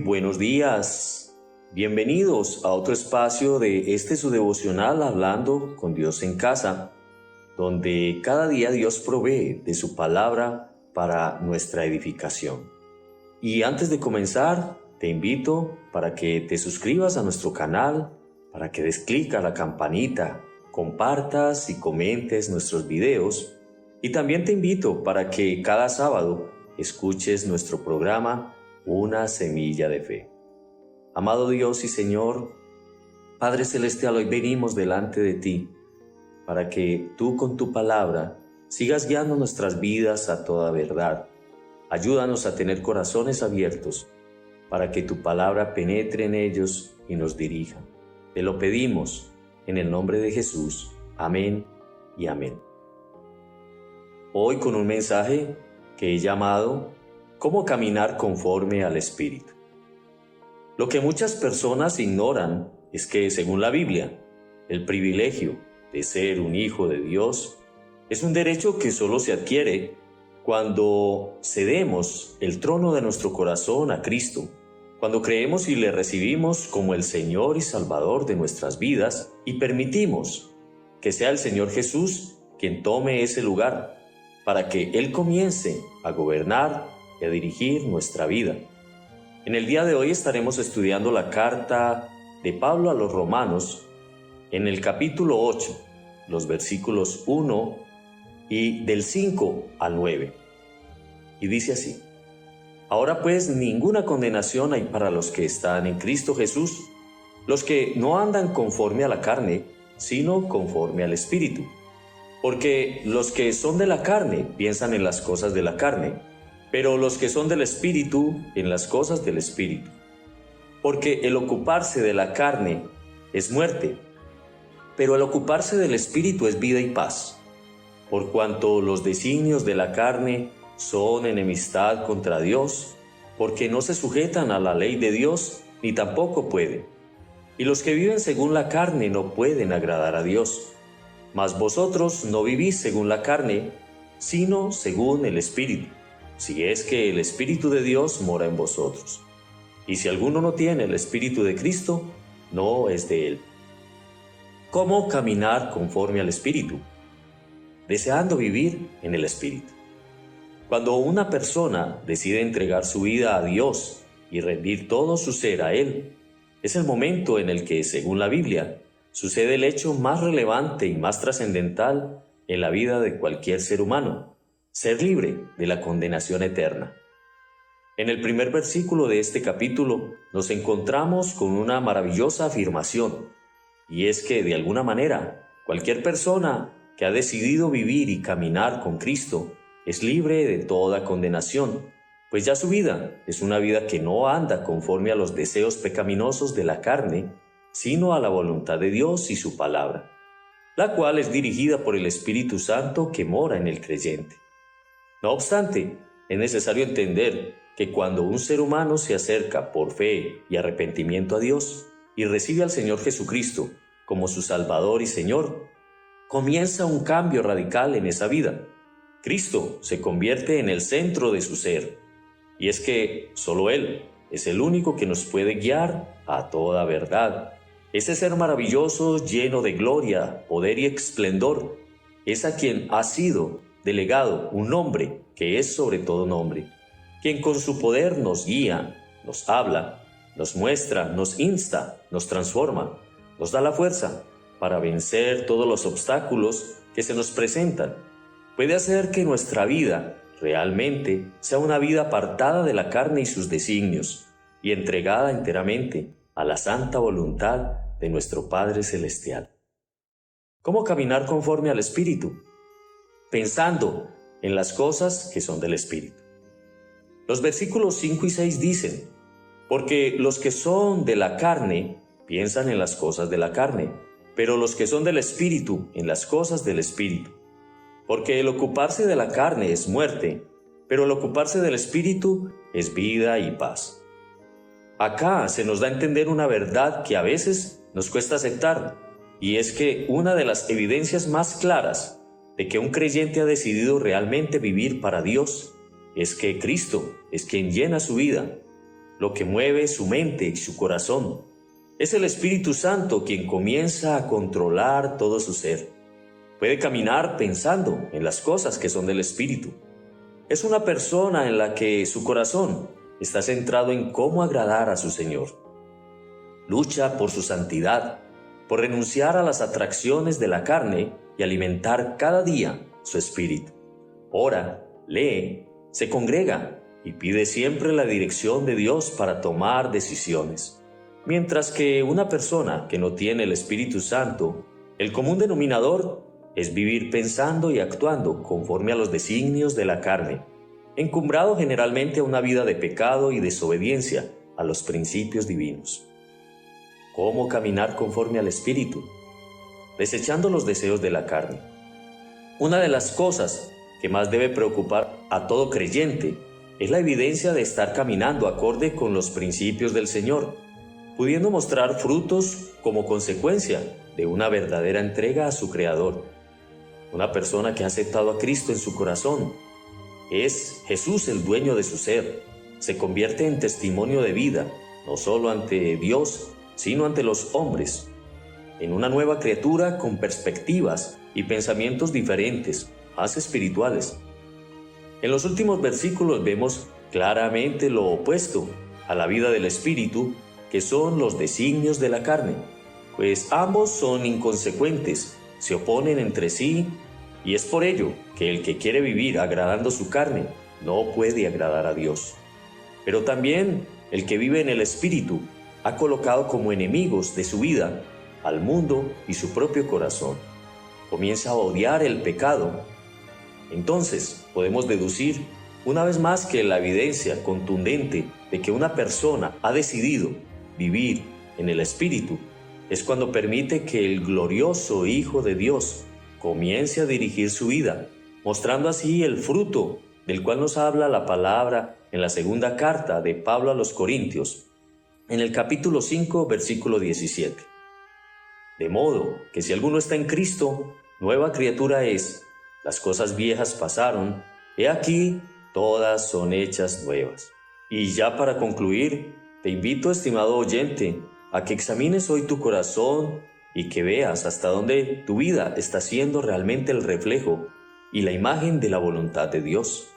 buenos días. Bienvenidos a otro espacio de su devocional Hablando con Dios en Casa, donde cada día Dios provee de su palabra para nuestra edificación. Y antes de comenzar, te invito para que te suscribas a nuestro canal, para que des clic a la campanita, compartas y comentes nuestros videos. Y también te invito para que cada sábado escuches nuestro programa Una Semilla de Fe. Amado Dios y Señor, Padre Celestial, hoy venimos delante de ti para que tú con tu palabra sigas guiando nuestras vidas a toda verdad. Ayúdanos a tener corazones abiertos para que tu palabra penetre en ellos y nos dirija. Te lo pedimos en el nombre de Jesús. Amén y amén. Hoy con un mensaje que he llamado ¿Cómo caminar conforme al Espíritu? Lo que muchas personas ignoran es que, según la Biblia, el privilegio de ser un hijo de Dios es un derecho que solo se adquiere cuando cedemos el trono de nuestro corazón a Cristo, cuando creemos y le recibimos como el Señor y Salvador de nuestras vidas y permitimos que sea el Señor Jesús quien tome ese lugar para que Él comience a gobernar y a dirigir nuestra vida. En el día de hoy estaremos estudiando la carta de Pablo a los Romanos en el capítulo 8, los versículos 1 y del 5 al 9. Y dice así: Ahora pues ninguna condenación hay para los que están en Cristo Jesús, los que no andan conforme a la carne, sino conforme al Espíritu. Porque los que son de la carne piensan en las cosas de la carne, pero los que son del Espíritu en las cosas del Espíritu. Porque el ocuparse de la carne es muerte, pero el ocuparse del Espíritu es vida y paz. Por cuanto los designios de la carne son enemistad contra Dios, porque no se sujetan a la ley de Dios, ni tampoco pueden. Y los que viven según la carne no pueden agradar a Dios. Mas vosotros no vivís según la carne, sino según el Espíritu, si es que el Espíritu de Dios mora en vosotros. Y si alguno no tiene el Espíritu de Cristo, no es de él. ¿Cómo caminar conforme al Espíritu? Deseando vivir en el Espíritu. Cuando una persona decide entregar su vida a Dios y rendir todo su ser a Él, es el momento en el que, según la Biblia, sucede el hecho más relevante y más trascendental en la vida de cualquier ser humano: ser libre de la condenación eterna. En el primer versículo de este capítulo nos encontramos con una maravillosa afirmación, y es que, de alguna manera, cualquier persona que ha decidido vivir y caminar con Cristo es libre de toda condenación, pues ya su vida es una vida que no anda conforme a los deseos pecaminosos de la carne, sino a la voluntad de Dios y su palabra, la cual es dirigida por el Espíritu Santo que mora en el creyente. No obstante, es necesario entender que cuando un ser humano se acerca por fe y arrepentimiento a Dios y recibe al Señor Jesucristo como su Salvador y Señor, comienza un cambio radical en esa vida. Cristo se convierte en el centro de su ser, y es que solo Él es el único que nos puede guiar a toda verdad. Ese ser maravilloso, lleno de gloria, poder y esplendor, es a quien ha sido delegado un nombre que es sobre todo nombre, quien con su poder nos guía, nos habla, nos muestra, nos insta, nos transforma, nos da la fuerza para vencer todos los obstáculos que se nos presentan. Puede hacer que nuestra vida realmente sea una vida apartada de la carne y sus designios y entregada enteramente a la santa voluntad de nuestro Padre Celestial. ¿Cómo caminar conforme al Espíritu? Pensando en las cosas que son del Espíritu. Los versículos 5 y 6 dicen: Porque los que son de la carne piensan en las cosas de la carne, pero los que son del Espíritu en las cosas del Espíritu. Porque el ocuparse de la carne es muerte, pero el ocuparse del Espíritu es vida y paz. Acá se nos da a entender una verdad que a veces nos cuesta aceptar, y es que una de las evidencias más claras de que un creyente ha decidido realmente vivir para Dios es que Cristo es quien llena su vida. lo que mueve su mente y su corazón. Es el Espíritu Santo quien comienza a controlar todo su ser. Puede caminar pensando en las cosas que son del Espíritu. Es una persona en la que su corazón está centrado en cómo agradar a su Señor. Lucha por su santidad, por renunciar a las atracciones de la carne y alimentar cada día su espíritu. Ora, lee, se congrega y pide siempre la dirección de Dios para tomar decisiones. Mientras que una persona que no tiene el Espíritu Santo, el común denominador es vivir pensando y actuando conforme a los designios de la carne, encumbrado generalmente a una vida de pecado y desobediencia a los principios divinos. ¿Cómo caminar conforme al Espíritu? Desechando los deseos de la carne. Una de las cosas que más debe preocupar a todo creyente es la evidencia de estar caminando acorde con los principios del Señor, pudiendo mostrar frutos como consecuencia de una verdadera entrega a su Creador. Una persona que ha aceptado a Cristo en su corazón, es Jesús el dueño de su ser, se convierte en testimonio de vida, no solo ante Dios, sino ante los hombres, en una nueva criatura con perspectivas y pensamientos diferentes, más espirituales. En los últimos versículos vemos claramente lo opuesto a la vida del Espíritu, que son los designios de la carne, pues ambos son inconsecuentes, se oponen entre sí, y es por ello que el que quiere vivir agradando su carne no puede agradar a Dios. Pero también el que vive en el Espíritu ha colocado como enemigos de su vida al mundo y su propio corazón. Comienza a odiar el pecado. Entonces podemos deducir una vez más que la evidencia contundente de que una persona ha decidido vivir en el Espíritu es cuando permite que el glorioso Hijo de Dios comience a dirigir su vida, mostrando así el fruto del cual nos habla la palabra en la segunda carta de Pablo a los Corintios, en el capítulo 5, versículo 17. De modo que si alguno está en Cristo, nueva criatura es. Las cosas viejas pasaron, he aquí, todas son hechas nuevas. Y ya para concluir, te invito, estimado oyente, a que examines hoy tu corazón y que veas hasta dónde tu vida está siendo realmente el reflejo y la imagen de la voluntad de Dios,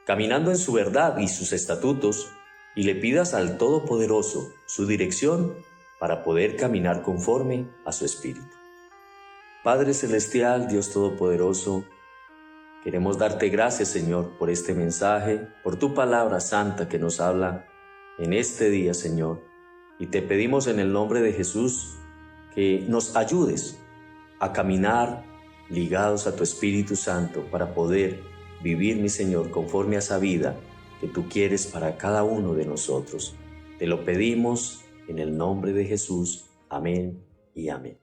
caminando en su verdad y sus estatutos, y le pidas al Todopoderoso su dirección para poder caminar conforme a su Espíritu. Padre Celestial, Dios Todopoderoso, queremos darte gracias, Señor, por este mensaje, por tu palabra santa que nos habla en este día, Señor. Y te pedimos en el nombre de Jesús que nos ayudes a caminar ligados a tu Espíritu Santo para poder vivir, mi Señor, conforme a esa vida que tú quieres para cada uno de nosotros. Te lo pedimos en el nombre de Jesús. Amén y amén.